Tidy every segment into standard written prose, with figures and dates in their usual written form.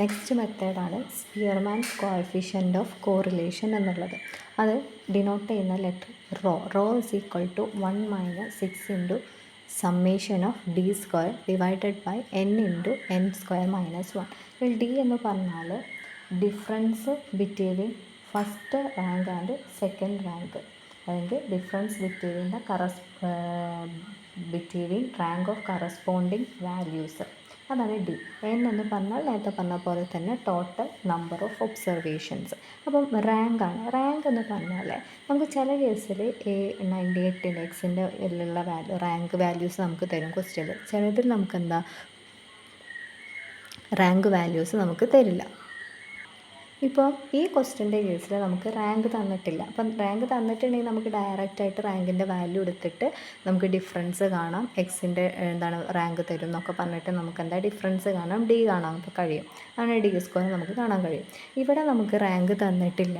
Next മെത്തേഡാണ് Spearman's coefficient of correlation എന്നുള്ളത്. അത് ഡിനോട്ട് ചെയ്യുന്ന letter rho is equal to 1 - 6 into summation of D square divided by n into n square minus 1. ഇതിൽ D എന്ന് പറഞ്ഞാൽ difference between first rank and second rank, അല്ലെങ്കിൽ difference between rank of corresponding values, അതാണ് D. N എന്ന് പറഞ്ഞാൽ നേരത്തെ പറഞ്ഞ പോലെ തന്നെ ടോട്ടൽ നമ്പർ ഓഫ് ഒബ്സർവേഷൻസ്. അപ്പം റാങ്കാണ്. റാങ്ക് എന്ന് പറഞ്ഞാൽ നമുക്ക് ചില കേസിൽ 98 ഇൻഡെക്സിൻ്റെ ഉള്ള റാങ്ക് വാല്യൂസ് നമുക്ക് തരും ക്വസ്റ്റ്യനിൽ. ചിലതിൽ നമുക്ക് റാങ്ക് വാല്യൂസ് നമുക്ക് തരില്ല. ഇപ്പോൾ ഈ ക്വസ്റ്റ്യൻ്റെ കേസിൽ നമുക്ക് റാങ്ക് തന്നിട്ടില്ല. അപ്പം റാങ്ക് തന്നിട്ടുണ്ടെങ്കിൽ നമുക്ക് ഡയറക്റ്റായിട്ട് റാങ്കിൻ്റെ വാല്യൂ എടുത്തിട്ട് നമുക്ക് ഡിഫറൻസ് കാണാം. എക്സിൻ്റെ റാങ്ക് തരും എന്നൊക്കെ പറഞ്ഞിട്ട് നമുക്ക് ഡിഫറൻസ് കാണാം, ഡി കാണാൻ കഴിയും. അങ്ങനെ ഡി സ്ക്വയർ നമുക്ക് കാണാൻ കഴിയും. ഇവിടെ നമുക്ക് റാങ്ക് തന്നിട്ടില്ല.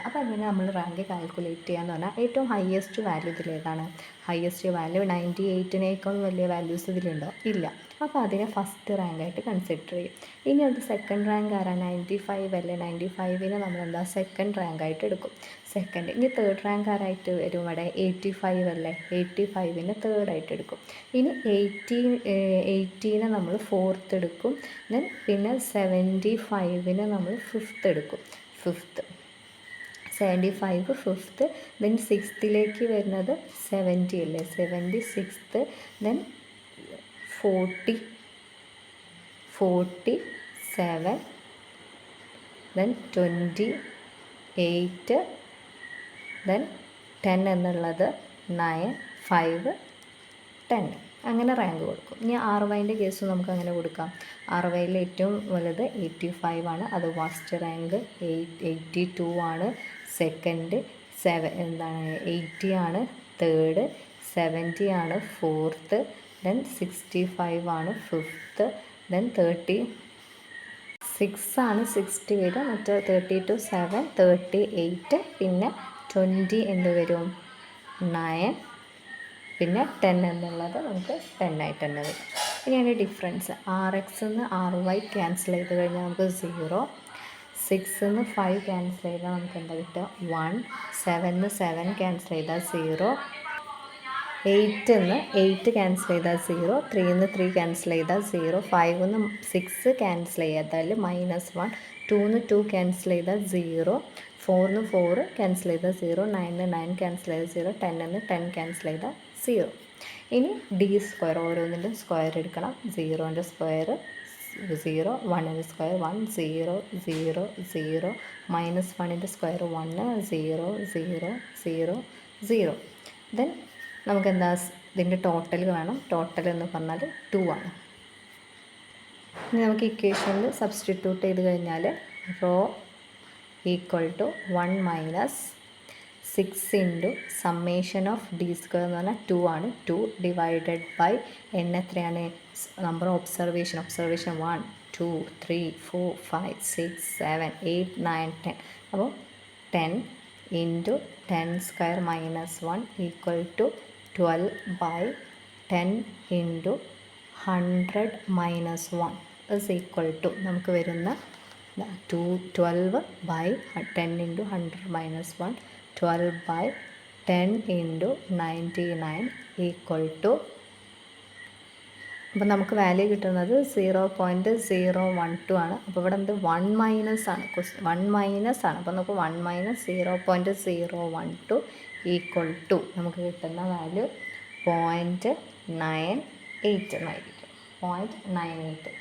അപ്പോൾ അങ്ങനെ നമ്മൾ റാങ്ക് കാൽക്കുലേറ്റ് ചെയ്യാന്ന് പറഞ്ഞാൽ ഏറ്റവും ഹയസ്റ്റ് വാല്യൂ ഇതിലേതാണ്? ഹയസ്റ്റ് വാല്യൂ 98നേക്കാളും വലിയ വാല്യൂസ് ഇതിലുണ്ടോ? ഇല്ല. അപ്പോൾ അതിനെ ഫസ്റ്റ് റാങ്കായിട്ട് കൺസിഡർ ചെയ്യും. ഇനി അത് സെക്കൻഡ് റാങ്ക് ആരാണ്? 95 അല്ലേ? 95നെ നമ്മൾ സെക്കൻഡ് റാങ്കായിട്ട് എടുക്കും. സെക്കൻഡ്. ഇനി തേർഡ് റാങ്ക് ആരായിട്ട് വരും? ഇവിടെ 85 അല്ലേ? 85നെ തേർഡായിട്ട് എടുക്കും. ഇനി 80നെ നമ്മൾ ഫോർത്ത് എടുക്കും. പിന്നെ 75നെ നമ്മൾ ഫിഫ്ത്ത് എടുക്കും. 75 ഫിഫ്ത്ത്. ദെൻ സിക്സ്ത്തിലേക്ക് വരുന്നത് 70 അല്ലേ? 70 സിക്സ്ത്ത്. ദെൻ 47, ദെൻ 28, ദെൻ 10 എന്നുള്ളത് 9, 5, 10 അങ്ങനെ റാങ്ക് കൊടുക്കും. ഇനി RYൻ്റെ കേസ് നമുക്ക് അങ്ങനെ കൊടുക്കാം. RYയിൽ ഏറ്റവും വലുത് 85 ആണ്, അത് ഫസ്റ്റ് റാങ്ക്. 82 ആണ് സെക്കൻഡ്. 80 ആണ് തേർഡ്. 70 ആണ് ഫോർത്ത്. ദെൻ 65 ആണ് ഫിഫ്ത്ത്. ദെൻ 36 ആണ് 60 വരും. മറ്റേ 32, 7, 38. പിന്നെ 20 എന്ത് വരും? 9. പിന്നെ 10 എന്നുള്ളത് നമുക്ക് 10 ആയിട്ട് തന്നെ വരും. ഇനിയാണ് ഡിഫറൻസ്. RX നിന്ന് RY ക്യാൻസൽ ചെയ്ത് കഴിഞ്ഞാൽ നമുക്ക് 0. 6 നിന്ന് 5 ക്യാൻസൽ ചെയ്താൽ നമുക്ക് എന്താ കിട്ടുക? 1. 7 നിന്ന് 7 ക്യാൻസൽ ചെയ്താൽ 0. 8 നിന്ന് 8 ക്യാൻസൽ ചെയ്താൽ 0. 3 നിന്ന് 3 ക്യാൻസൽ ചെയ്താൽ 0. 5 നിന്ന് 6 ക്യാൻസൽ ചെയ്താൽ -1. 2 നിന്ന് 2 ക്യാൻസൽ ചെയ്താൽ 0. 4 നിന്ന് 4 ക്യാൻസൽ ചെയ്താൽ 0. 9 നിന്ന് 9 ക്യാൻസൽ ചെയ്താൽ 0. 10 നിന്ന് 10 ക്യാൻസൽ ചെയ്താൽ 0. ഇനി ഡി സ്ക്വയർ ഓരോന്നിൻ്റെ സ്ക്വയർ എടുക്കണം. 0ൻ്റെ സ്ക്വയർ 0, 1ൻ്റെ സ്ക്വയർ 1, 0, 0, 0, -1ൻ്റെ സ്ക്വയർ 1, 0, 0, 0, 0. ദെൻ നമുക്കെന്താ ഇതിൻ്റെ ടോട്ടൽ വേണം. ടോട്ടൽ എന്ന് പറഞ്ഞാൽ 2 ആണ്. ഇനി നമുക്ക് ഇക്വേഷനിൽ സബ്സ്റ്റിറ്റ്യൂട്ട് ചെയ്ത് കഴിഞ്ഞാൽ rho equal to 1 - 6 into summation of D square എന്ന് പറഞ്ഞാൽ 2 ആണ്. 2 ഡിവൈഡഡ് ബൈ n എത്രയാണ്? Number of observation 1, 2, 3, 4, 5, 6, 7, 8, 9, 10. അപ്പോൾ 10 into 10 square -1 equal to 12 by 10 into 100 - 1 is equal to നമുക്ക് വരുന്ന 12 by 10 into 100 - 1, 12 by 10 into 99 equal to. അപ്പോൾ നമുക്ക് വാല്യൂ കിട്ടുന്നത് 0.012 ആണ്. അപ്പോൾ ഇവിടെ എന്ത് 1 മൈനസ് ആണ്. 1 മൈനസ് ആണ്. അപ്പോൾ നമുക്ക് 1 - 0.012 ഈക്വൽ ടു നമുക്ക് കിട്ടുന്ന വാല്യൂ 0.98 എന്നായിരിക്കും. 0.98.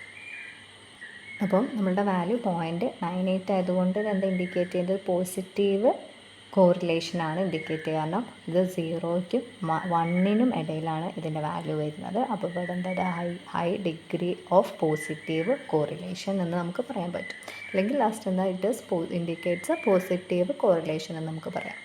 അപ്പം നമ്മളുടെ വാല്യൂ 0.98 ആയതുകൊണ്ട് എന്താ ഇൻഡിക്കേറ്റ് ചെയ്യുന്നത്? പോസിറ്റീവ് കോറിലേഷനാണ് ഇൻഡിക്കേറ്റ് ചെയ്യുക. കാരണം ഇത് 0ക്കും 1നും ഇടയിലാണ് ഇതിൻ്റെ വാല്യൂ വരുന്നത്. അപ്പോൾ ഇവിടെ എന്താ high degree of positive correlation എന്ന് നമുക്ക് പറയാൻ പറ്റും. അല്ലെങ്കിൽ ലാസ്റ്റ് എന്താ ഇറ്റ് ഇൻഡിക്കേറ്റ്സ് പോസിറ്റീവ് കോറിലേഷൻ എന്ന് നമുക്ക് പറയാം.